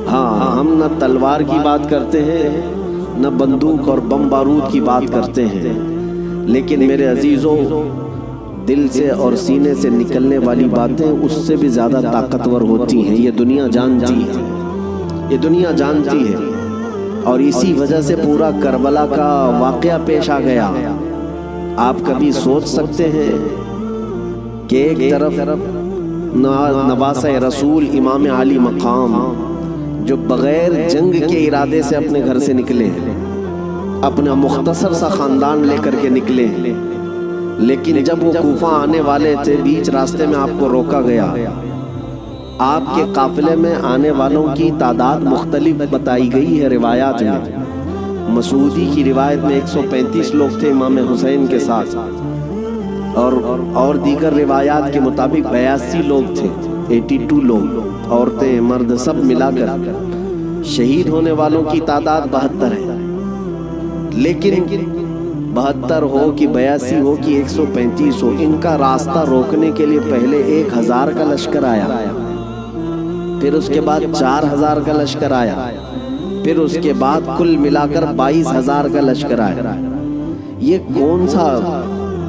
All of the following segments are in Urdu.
ہاں، ہم نہ تلوار کی بات کرتے ہیں نہ بندوق اور بم بارود کی بات کرتے ہیں، لیکن میرے عزیزوں، دل سے اور سینے سے نکلنے والی باتیں اس سے بھی زیادہ طاقتور ہوتی ہیں۔ یہ دنیا جانتی ہے، یہ دنیا جانتی ہے، اور اسی وجہ سے پورا کربلا کا واقعہ پیش آ گیا۔ آپ کبھی سوچ سکتے ہیں کہ ایک طرف نواسہ رسول امام علی مقام جو بغیر جنگ کے ارادے سے اپنے گھر سے نکلے، اپنا مختصر سا خاندان لے کر کے نکلے، لیکن جب وہ کوفہ آنے والے تھے، بیچ راستے میں آپ کو روکا گیا۔ آپ کے قافلے میں آنے والوں کی تعداد مختلف بتائی گئی ہے روایات میں۔ مسعودی کی روایت میں 135 لوگ تھے امام حسین کے ساتھ، اور دیگر روایات کے مطابق 82 لوگ تھے، 82 لوگ، عورتیں مرد سب ملا کر۔ شہید ہونے والوں کی تعداد 72 ہے، لیکن 72 ہو کہ 82 ہو کہ 135 ہو، ان کا راستہ روکنے کے لیے پہلے 1000 کا لشکر آیا، پھر اس کے بعد 4000 کا لشکر آیا، پھر اس کے بعد کل ملا کر 22000 کا لشکر آیا۔ یہ کون سا،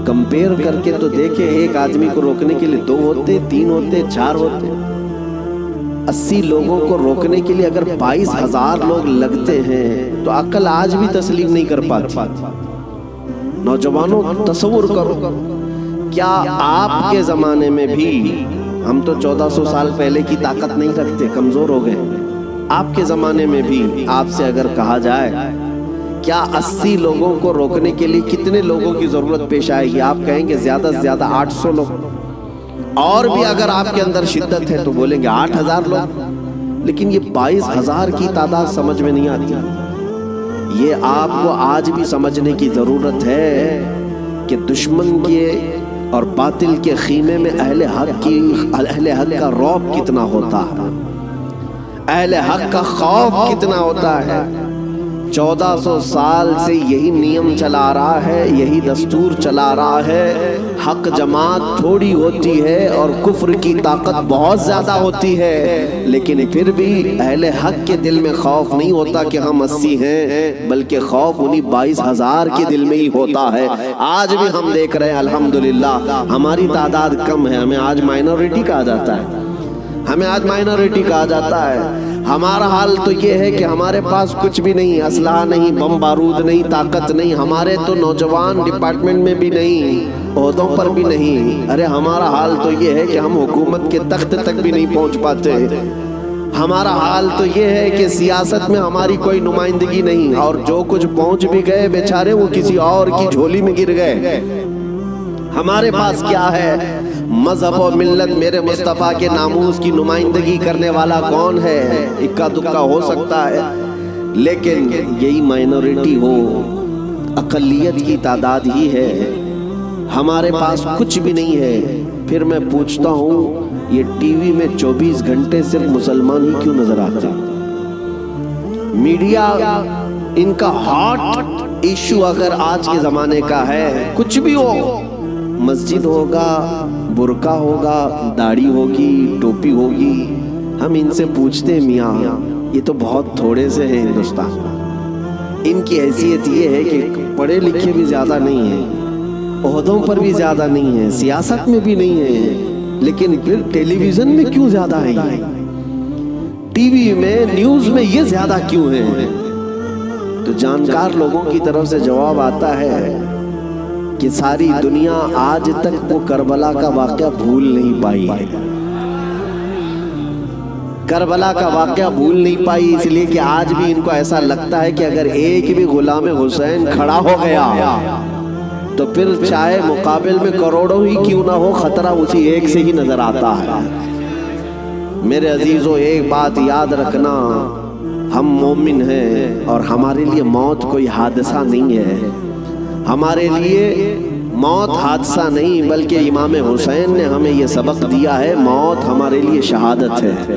کمپیر کر کے تو دیکھیں، ایک آدمی کو روکنے کے لیے 2 ہوتے، 3 ہوتے، 4 ہوتے۔ 80 لوگوں کو روکنے کے لیے اگر 22000 لوگ لگتے ہیں تو عقل آج بھی تسلیم نہیں کر پاتی۔ نوجوانوں تصور کرو، کیا آپ کے زمانے میں بھی، ہم تو 1400 سال پہلے کی طاقت نہیں رکھتے، کمزور ہو گئے، آپ کے زمانے میں بھی آپ سے اگر کہا جائے کیا 80 لوگوں کو روکنے کے لیے کتنے لوگوں کی ضرورت پیش آئے گی، آپ کہیں گے زیادہ سے زیادہ 800 لوگ، اور بھی اگر آپ کے اندر شدت ہے تو بولیں گے 8000 لوگ، لیکن یہ 22000 کی تعداد سمجھ میں نہیں آتی۔ یہ آپ کو آج بھی سمجھنے کی ضرورت ہے کہ دشمن کے اور باطل کے خیمے میں اہل حق کا رعب کتنا ہوتا ہے، اہل حق کا خوف کتنا ہوتا ہے۔ 1400 سال سے یہی نیم چلا رہا ہے، یہی دستور چلا رہا ہے، حق جماعت تھوڑی ہوتی ہے اور کفر کی طاقت بہت زیادہ ہوتی ہے، لیکن پھر بھی اہل حق کے دل میں خوف نہیں ہوتا کہ ہم 80 ہیں، بلکہ خوف انہی 22000 کے دل میں ہی ہوتا ہے۔ آج بھی ہم دیکھ رہے ہیں الحمدللہ ہماری تعداد کم ہے، ہمیں آج مائنورٹی کہا جاتا ہے، ہمیں آج مائنورٹی کہا جاتا ہے۔ ہمارا حال تو یہ ہے کہ ہمارے پاس کچھ بھی نہیں، اسلحہ نہیں، بم بارود نہیں، طاقت نہیں، ہمارے تو نوجوان ڈپارٹمنٹ میں بھی نہیں، عہدوں پر بھی نہیں۔ ارے ہمارا حال تو یہ ہے کہ ہم حکومت کے تخت تک بھی نہیں پہنچ پاتے۔ ہمارا حال تو یہ ہے کہ سیاست میں ہماری کوئی نمائندگی نہیں، اور جو کچھ پہنچ بھی گئے بیچارے وہ کسی اور کی جھولی میں گر گئے۔ ہمارے پاس کیا ہے؟ مذہب و ملت، میرے مصطفیٰ کے ناموس کی نمائندگی کرنے والا کون ہے؟ اکا دکا ہو سکتا ہے، لیکن یہی مائنورٹی ہو، اقلیت کی تعداد ہی ہے، ہمارے پاس کچھ بھی نہیں ہے۔ پھر میں پوچھتا ہوں یہ ٹی وی میں 24 گھنٹے صرف مسلمان ہی کیوں نظر آتے ہیں؟ میڈیا ان کا ہاٹ ایشو اگر آج کے زمانے کا ہے، کچھ بھی ہو، مسجد ہوگا، برقع ہوگا، داڑھی ہوگی، ٹوپی ہوگی، ہم ان سے پوچھتے ہیں میاں یہ تو بہت تھوڑے سے ہیں ہندوستان، ان کی حیثیت یہ ہے کہ پڑھے لکھے بھی زیادہ نہیں ہیں، عہدوں پر بھی زیادہ نہیں ہیں، سیاست میں بھی نہیں ہیں، لیکن پھر ٹیلی ویژن میں کیوں زیادہ ہیں، ٹی وی میں، نیوز میں یہ زیادہ کیوں ہیں؟ تو جانکار لوگوں کی طرف سے جواب آتا ہے کہ ساری دنیا آج تک وہ کربلا کا واقعہ بھول نہیں پائی ہے، کربلا کا واقعہ بھول نہیں پائی، اس لیے کہ آج بھی ان کو ایسا لگتا ہے کہ اگر ایک بھی غلام حسین کھڑا ہو گیا تو پھر چاہے مقابل میں کروڑوں ہی کیوں نہ ہو، خطرہ اسی ایک سے ہی نظر آتا ہے۔ میرے عزیزو، ایک بات یاد رکھنا، ہم مومن ہیں اور ہمارے لیے موت کوئی حادثہ نہیں ہے، ہمارے لیے موت حادثہ نہیں بلکہ امام حسین نے ہمیں یہ سبق دیا ہے، موت ہمارے لیے شہادت ہے۔